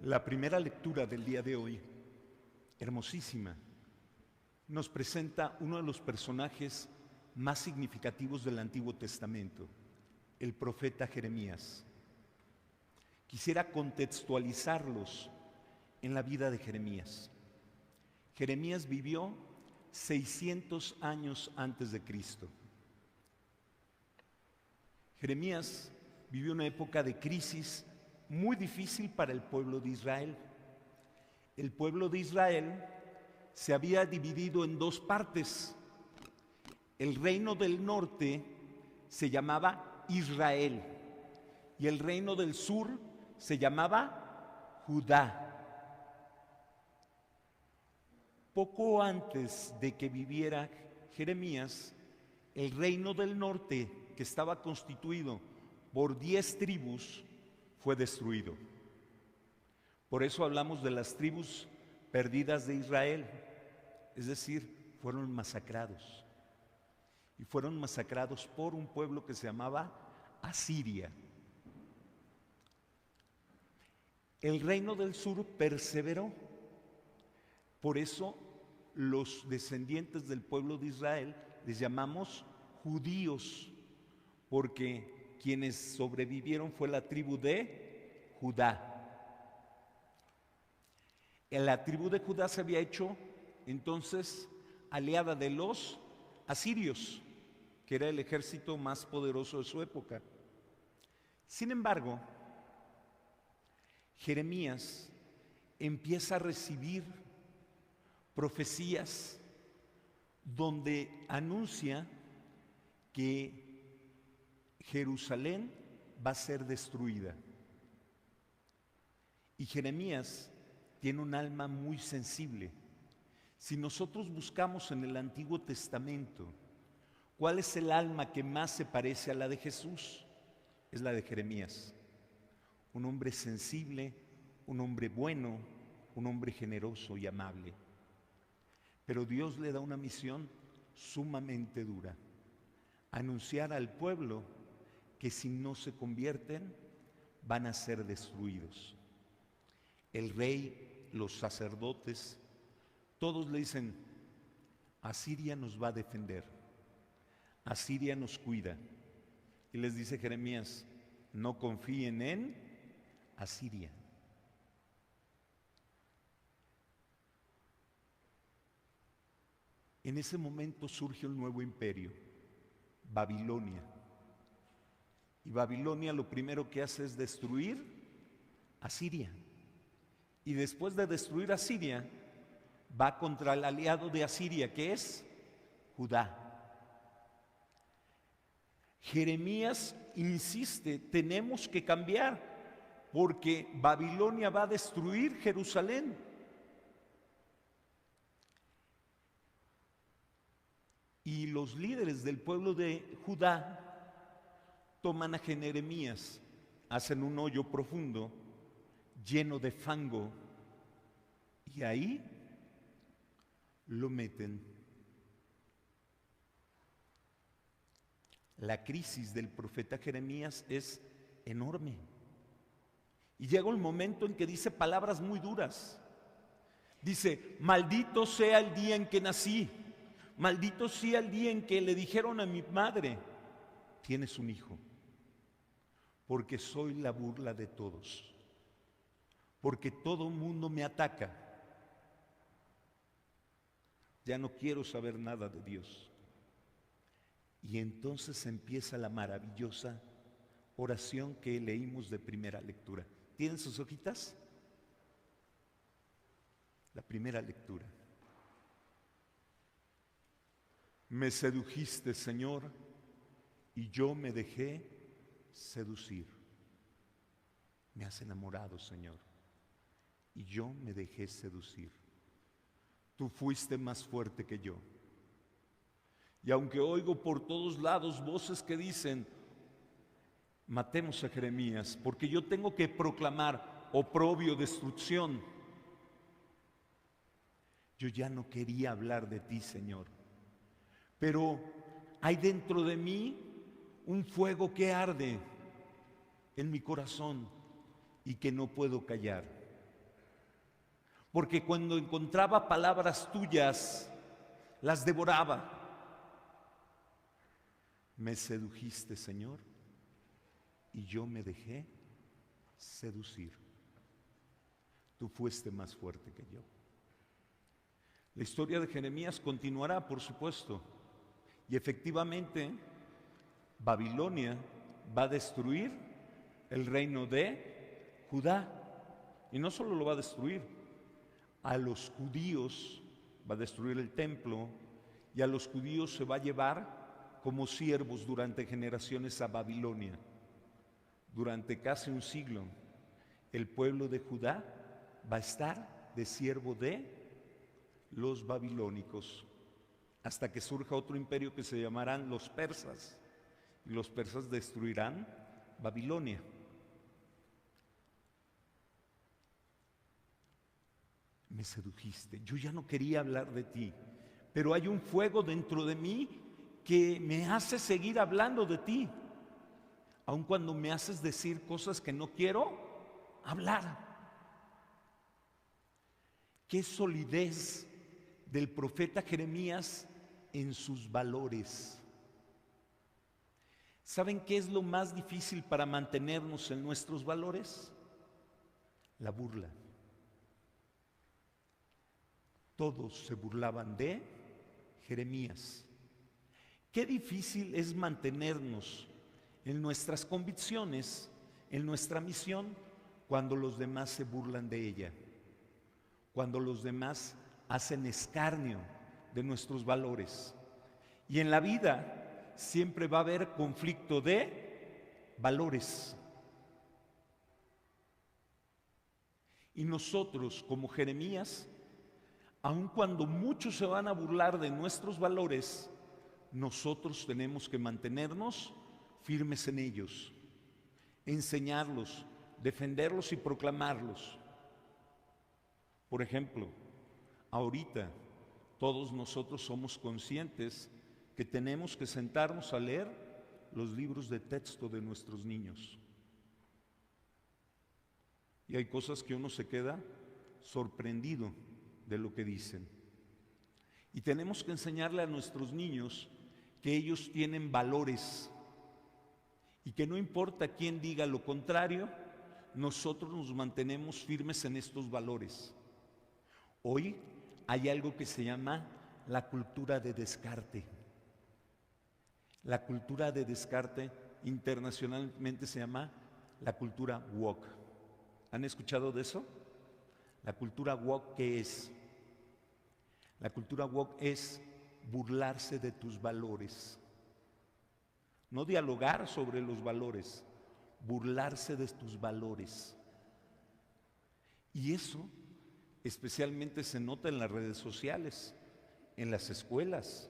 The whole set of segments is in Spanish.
La primera lectura del día de hoy, hermosísima, nos presenta uno de los personajes más significativos del Antiguo Testamento, el profeta Jeremías. Quisiera contextualizarlos en la vida de Jeremías. Jeremías vivió 600 años antes de Cristo. Jeremías vivió una época de crisis muy difícil para el pueblo de Israel. El pueblo de Israel se había dividido en dos partes. El reino del norte se llamaba Israel y el reino del sur se llamaba Judá. Poco antes de que viviera Jeremías, el reino del norte, que estaba constituido por 10 tribus, fue destruido. Por eso hablamos de las tribus perdidas de Israel, es decir, fueron masacrados. Y fueron masacrados por un pueblo que se llamaba Asiria. El reino del sur perseveró. Por eso los descendientes del pueblo de Israel les llamamos judíos, porque quienes sobrevivieron fue la tribu de Judá. La tribu de Judá se había hecho entonces aliada de los asirios, que era el ejército más poderoso de su época. Sin embargo, Jeremías empieza a recibir profecías donde anuncia que Jerusalén va a ser destruida. Y Jeremías tiene un alma muy sensible. Si nosotros buscamos en el Antiguo Testamento cuál es el alma que más se parece a la de Jesús, es la de Jeremías. Un hombre sensible, un hombre bueno, un hombre generoso y amable. Pero Dios le da una misión sumamente dura: anunciar al pueblo que si no se convierten van a ser destruidos. El rey, los sacerdotes, todos le dicen: Asiria nos va a defender, Asiria nos cuida. Y les dice Jeremías: no confíen en Asiria. En ese momento surge un nuevo imperio, Babilonia. Y Babilonia lo primero que hace es destruir a Siria. Y después de destruir a Siria, va contra el aliado de Asiria, que es Judá. Jeremías insiste: tenemos que cambiar, porque Babilonia va a destruir Jerusalén. Y los líderes del pueblo de Judá toman a Jeremías, hacen un hoyo profundo, lleno de fango, y ahí lo meten. La crisis del profeta Jeremías es enorme. Y llega un momento en que dice palabras muy duras. Dice: maldito sea el día en que nací, maldito sea el día en que le dijeron a mi madre: tienes un hijo, porque soy la burla de todos, porque todo el mundo me ataca. Ya no quiero saber nada de Dios. Y entonces empieza la maravillosa oración que leímos de primera lectura. ¿Tienen sus hojitas? La primera lectura. Me sedujiste, Señor, y yo me dejé seducir. Me has enamorado, Señor, y yo me dejé seducir. Tú fuiste más fuerte que yo. Y aunque oigo por todos lados voces que dicen: matemos a Jeremías, porque yo tengo que proclamar oprobio, destrucción, yo ya no quería hablar de ti, Señor. Pero hay dentro de mí un fuego que arde en mi corazón y que no puedo callar. porque cuando encontraba palabras tuyas, las devoraba. Me sedujiste, Señor, y yo me dejé seducir. Tú fuiste más fuerte que yo. La historia de Jeremías continuará, por supuesto, y efectivamente Babilonia va a destruir el reino de Judá. Y no solo lo va a destruir, a los judíos va a destruir el templo, y a los judíos se va a llevar como siervos durante generaciones a Babilonia. Durante casi un siglo, el pueblo de Judá va a estar de siervo de los babilónicos, hasta que surja otro imperio que se llamarán los persas, y los persas destruirán Babilonia. Me sedujiste, yo ya no quería hablar de ti, pero hay un fuego dentro de mí que me hace seguir hablando de ti, aun cuando me haces decir cosas que no quiero hablar. Qué solidez del profeta Jeremías en sus valores. ¿Saben qué es lo más difícil para mantenernos en nuestros valores? La burla. Todos se burlaban de Jeremías. Qué difícil es mantenernos en nuestras convicciones, en nuestra misión, cuando los demás se burlan de ella, cuando los demás hacen escarnio de nuestros valores. Y en la vida siempre va a haber conflicto de valores. Y nosotros, como Jeremías, aun cuando muchos se van a burlar de nuestros valores, nosotros tenemos que mantenernos firmes en ellos, enseñarlos, defenderlos y proclamarlos. Por ejemplo, ahorita todos nosotros somos conscientes que tenemos que sentarnos a leer los libros de texto de nuestros niños. Y hay cosas que uno se queda sorprendido de lo que dicen. Y tenemos que enseñarle a nuestros niños que ellos tienen valores y que no importa quién diga lo contrario, nosotros nos mantenemos firmes en estos valores. Hoy hay algo que se llama la cultura de descarte. La cultura de descarte internacionalmente se llama la cultura woke. ¿Han escuchado de eso? La cultura woke, ¿qué es? La cultura woke es burlarse de tus valores. No dialogar sobre los valores, burlarse de tus valores. Y eso especialmente se nota en las redes sociales, en las escuelas.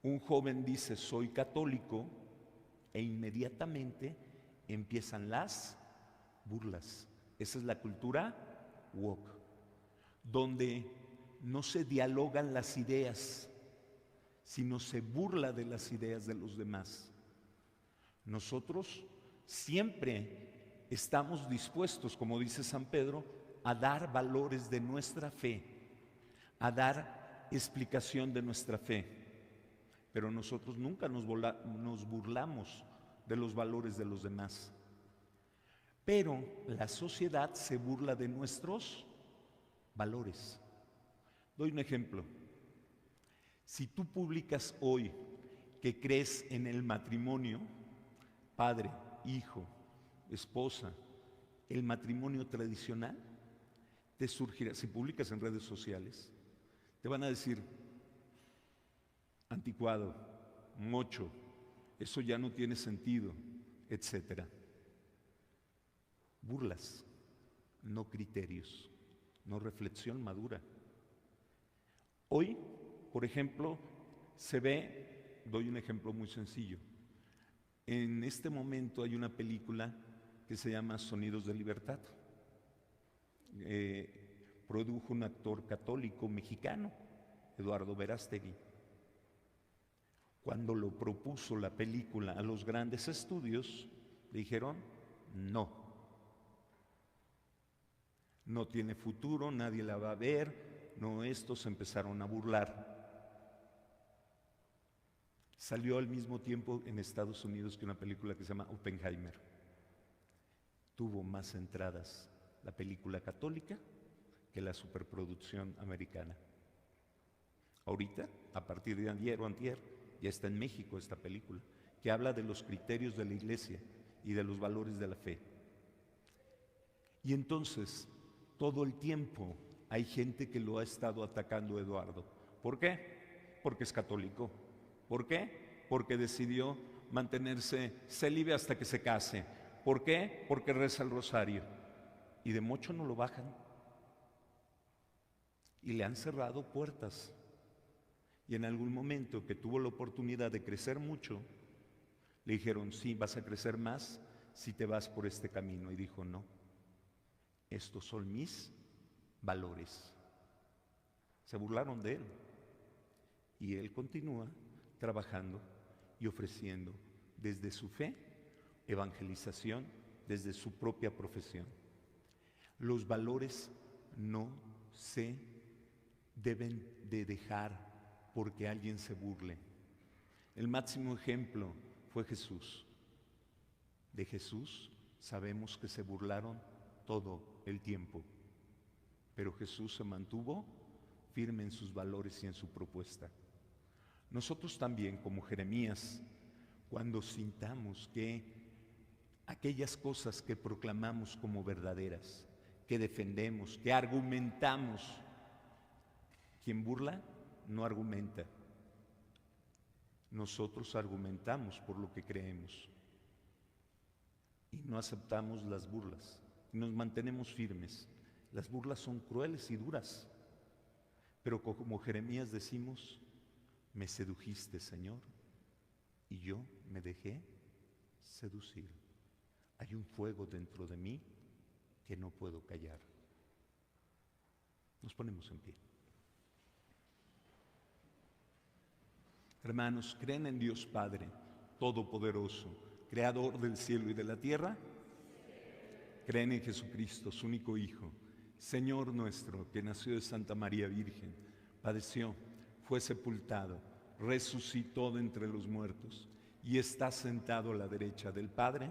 Un joven dice, soy católico, e inmediatamente empiezan las burlas. Esa es la cultura woke, donde no se dialogan las ideas, sino se burla de las ideas de los demás. Nosotros siempre estamos dispuestos, como dice San Pedro, a dar valores de nuestra fe, a dar explicación de nuestra fe, pero nosotros nunca nos burlamos de los valores de los demás. Pero la sociedad se burla de nuestros valores. Doy un ejemplo. Si tú publicas hoy que crees en el matrimonio, padre, hijo, esposa, el matrimonio tradicional, te surgirá, si publicas en redes sociales, te van a decir, anticuado, mocho, eso ya no tiene sentido, etcétera. Burlas, no criterios, no reflexión madura. Hoy, por ejemplo, se ve, doy un ejemplo muy sencillo, en este momento hay una película que se llama Sonidos de Libertad. Produjo un actor católico mexicano, Eduardo Verástegui. Cuando lo propuso la película a los grandes estudios, le dijeron no. no tiene futuro, nadie la va a ver, no, estos se empezaron a burlar. Salió al mismo tiempo en Estados Unidos que una película que se llama Oppenheimer. Tuvo más entradas la película católica que la superproducción americana. Ahorita, a partir de ayer o antier, ya está en México esta película, que habla de los criterios de la Iglesia y de los valores de la fe. Y entonces, todo el tiempo hay gente que lo ha estado atacando a Eduardo. ¿Por qué? Porque es católico. ¿Por qué? Porque decidió mantenerse célibe hasta que se case. ¿Por qué? Porque reza el rosario. Y de mucho no lo bajan. Y le han cerrado puertas. Y en algún momento que tuvo la oportunidad de crecer mucho, le dijeron, sí, vas a crecer más si te vas por este camino. Y dijo, no, estos son mis valores. Se burlaron de él. Y él continúa trabajando y ofreciendo desde su fe, evangelización, desde su propia profesión. Los valores no se deben de dejar porque alguien se burle. El máximo ejemplo fue Jesús. De Jesús sabemos que se burlaron todo el tiempo, pero Jesús se mantuvo firme en sus valores y en su propuesta. Nosotros también, como Jeremías, cuando sintamos que aquellas cosas que proclamamos como verdaderas, que defendemos, que argumentamos, quien burla no argumenta. Nosotros argumentamos por lo que creemos y no aceptamos las burlas y nos mantenemos firmes. Las burlas son crueles y duras, pero como Jeremías decimos, me sedujiste, Señor, y yo me dejé seducir. Hay un fuego dentro de mí que no puedo callar. Nos ponemos en pie. Hermanos, ¿creen en Dios Padre Todopoderoso, Creador del cielo y de la tierra? ¿Creen en Jesucristo, su único Hijo, Señor nuestro, que nació de Santa María Virgen, padeció, fue sepultado, resucitó de entre los muertos y está sentado a la derecha del Padre?